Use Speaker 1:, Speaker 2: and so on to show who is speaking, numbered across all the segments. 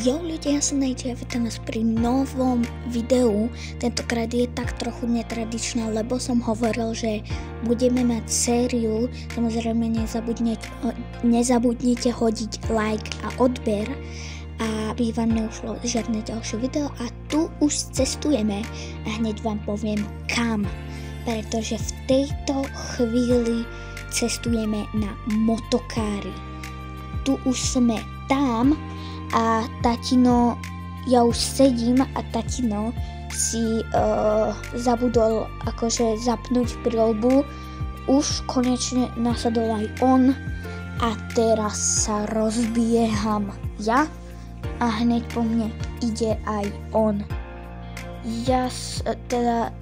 Speaker 1: Jo ľudia, ja som Nejde, vítam vás pri novom videu. Tentokrát je tak trochu netradičná, lebo som hovoril, že budeme mať sériu. Samozrejme nezabudnite hodiť like a odber, aby vám neušlo žiadne ďalšie video. A tu už cestujeme a hneď vám poviem kam, pretože v tejto chvíli cestujeme na motokári. Tu už sme tam a tatino, ja už sedím a tatino si zabudol akože zapnúť príľbu. Už konečne nasadol aj on a teraz sa rozbieham ja a hneď po mne ide aj on.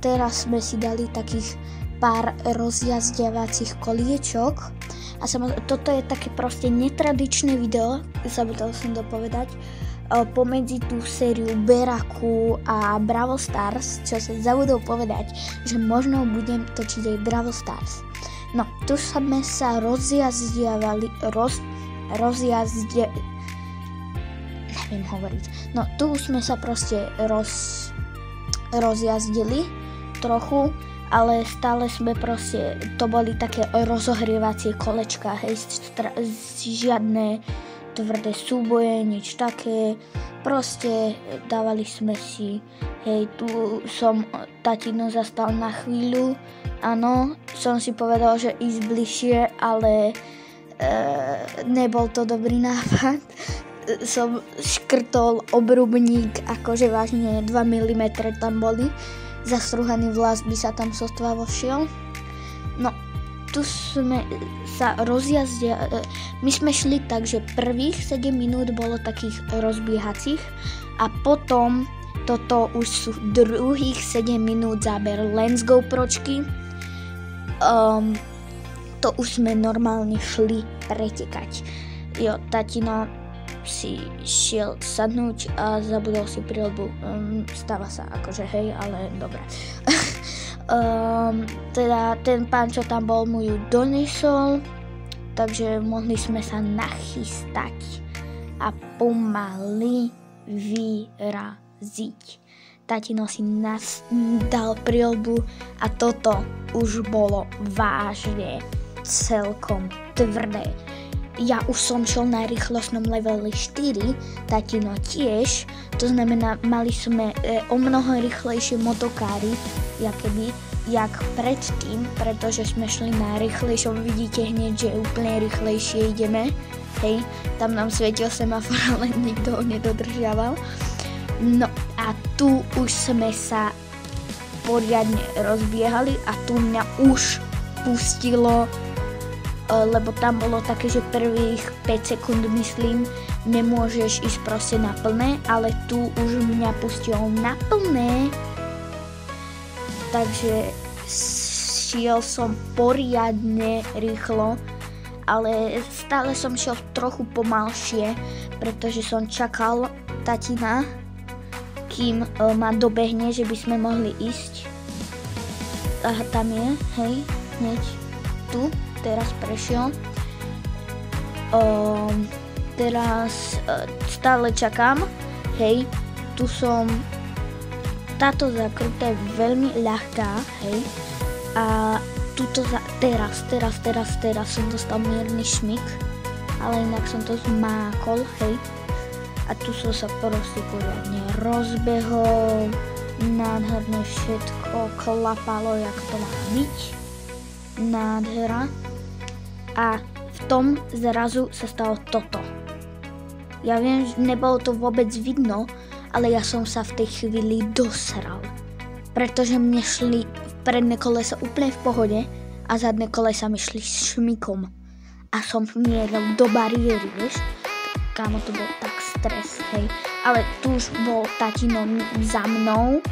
Speaker 1: Teraz sme si dali takých pár rozjazďovacích koliečok a toto je také proste netradičné video, zabudol som dopovedať, pomedzi tú sériu Beraku a Brawl Stars, čo som zabudol povedať, že možno budem točiť aj Brawl Stars. No, tu sme sa neviem hovoriť. No, tu už sme sa proste rozjazdili trochu, ale stále sme proste, to boli také rozohrievacie kolečka, hej, žiadne tvrdé súboje, nič také, proste dávali sme si, hej, tu som tatino zastal na chvíľu, áno, som si povedal, že ísť bližšie, ale nebol to dobrý nápad. Som škrtol obrubník, akože vážne 2 mm tam boli. Zastruhaný vlas by sa tam sotva vošiel. No, tu sme sa my sme šli tak, že prvých 7 minút bolo takých rozbiehacích a potom toto už sú druhých 7 minút záber len z GoPročky. To už sme normálne šli pretekať. Jo, tatino si šiel sadnúť a zabudol si príľbu. Stáva sa akože hej, ale dobre. Teda ten pán, čo tam bol, mu ju donesol, takže mohli sme sa nachystať a pomaly vyraziť. Tatino si nás dal príľbu a toto už bolo vážne celkom tvrdé. Ja už som šel na rýchlostnom leveli 4, tatino tiež, to znamená, mali sme o mnoho rýchlejšie motokáry, jak predtým, pretože sme šli na rýchlejšom, vidíte hneď, že úplne rýchlejšie ideme, hej, tam nám svietil semafor, ale nikto ho nedodržiaval. No a tu už sme sa poriadne rozbiehali a tu mňa už pustilo, lebo tam bolo také, že prvých 5 sekúnd, myslím, nemôžeš ísť proste na plné, ale tu už mňa pustilo na plné, takže šiel som poriadne rýchlo, ale stále som šiel trochu pomalšie, pretože som čakal tatina, kým ma dobehne, že by sme mohli ísť. Aha, tam je, hej, hneď tu. Teraz prešiel. Teraz stále čakám. Hej, tu som. Táto zakruta je veľmi ľahká, hej. A tuto teraz som dostal mierny šmik, ale inak som to zmákol, hej. A tu som sa proste poriadne rozbehol. Nádherne všetko klapalo, jak to má byť. Nádhera. A v tom zrazu sa stalo toto. Ja viem, že nebolo to vôbec vidno, ale ja som sa v tej chvíli dosral. Pretože mne šli predné kolesa úplne v pohode a zadné kolesa mi šli s šmikom. A som mieril do bariéry, vieš? Kámo, to bol tak stres, hej. Ale tu už bol tatino za mnou,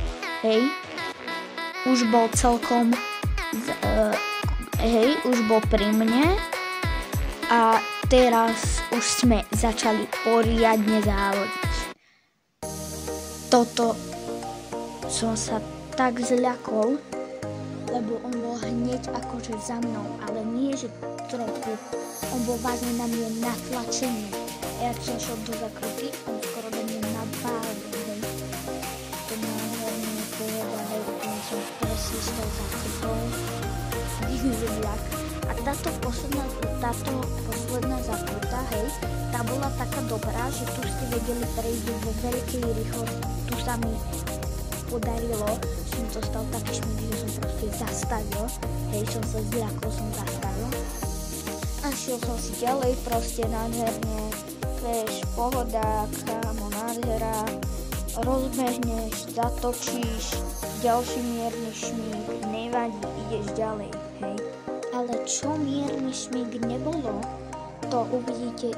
Speaker 1: hej. Už bol celkom hej, už bol pri mne a teraz už sme začali poriadne závodiť. Toto som sa tak zľakol, lebo on bol hneď akože za mnou, ale nie že trochu, on bol vážne na mňa natlačený. jak som šel do zakruty, on skoro do mňa napálil, hej. To nádherné pohoda, hej, úplne som preslistal zakrutou. Neviem jak. A táto posledná zakruta, hej, tá bola taká dobrá, že tu ste vedeli prejsť vo veľkej rýchlosti. Tu sa mi podarilo, som dostal taký šmík, že som proste zastavil, hej, som sa zľakol, som zastavil. A šiel som si ďalej, proste nádherne, vieš, pohoda, kámo, nádhera, rozbehneš, zatočíš, ďalší mierny šmík, nevadí, ideš ďalej, hej. Ale čo mierny šmík nebolo, to uvidíte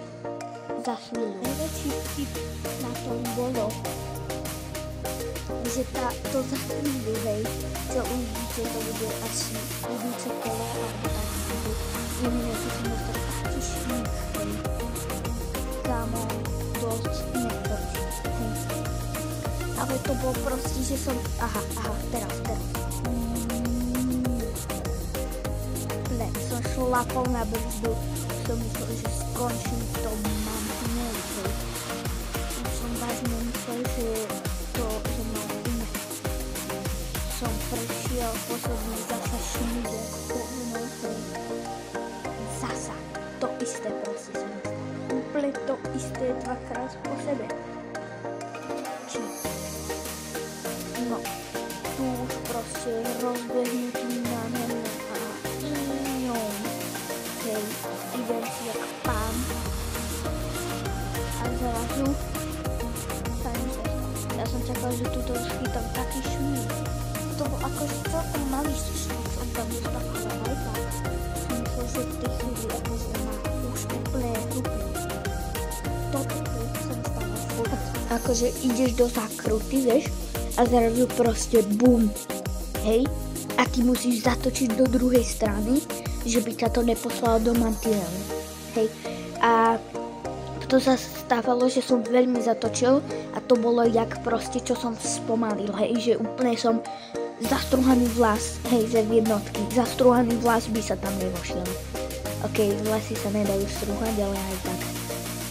Speaker 1: za chvíľu. Najväčší vtip na tom bolo, že to za chvíľu, hej, čo uvidíte, to bude asi budúce kolo, alebo tak bude. Jemne, že som dostal taký šmík, hej. Kámo, dosť netočí, hej. Ale to bolo proste, že som, aha, teraz. Som šlapol na brzdu, som myslel, že skončím v tom mantineli, hej. Som vážne myslel, že to mnou umie. Som prešiel posledný zasa šmík, hej. Zasa, to isté proste sa mi stalo. Úplne to isté dvakrát po sebe. No, tu už proste rozbehnutý nádherný a hej, idem si jak pán. A zrazu sa mi stalo. Ja som čakal, že tuto schytám taký šmík. To bol akože celkom malý šmík, som tam dostal hlavajka. Som myslel, že v tej chvíli akože má už úplne ruky. Toto sa mi stalo furt. Akože ideš do zakruty, vieš, a zrazu proste bum, hej, a ty musíš zatočiť do druhej strany, že by ťa to neposlalo do mantinelu, hej. A to sa stávalo, že som veľmi zatočil a to bolo jak proste, čo som spomalil, hej, že úplne som zastruhaný vlas, hej, ze jednotky, zastruhaný vlas by sa tam nevošiel. Ok, vlasy sa nedajú strúhať, ale aj tak.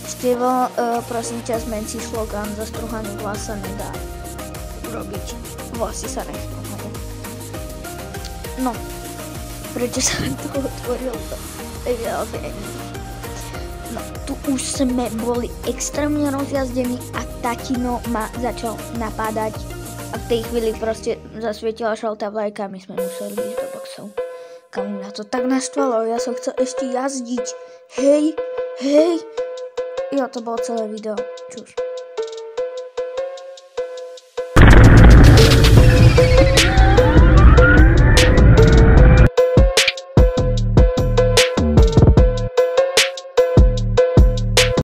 Speaker 1: Števo, prosím ťa, zmen si slogan, zastruhaný vlas sa nedá urobiť, vlasy sa nestrúhajú. No, prečo sa to otvorilo to? No, tu už sme boli extrémne rozjazdení a tatino ma začal napádať a v tej chvíli proste zasvietila žltá vlajka a my sme museli ísť do boxov. Kam na to tak naštvalo, ja som chcel ešte jazdiť. Hej, jo, to bolo celé video. Čus.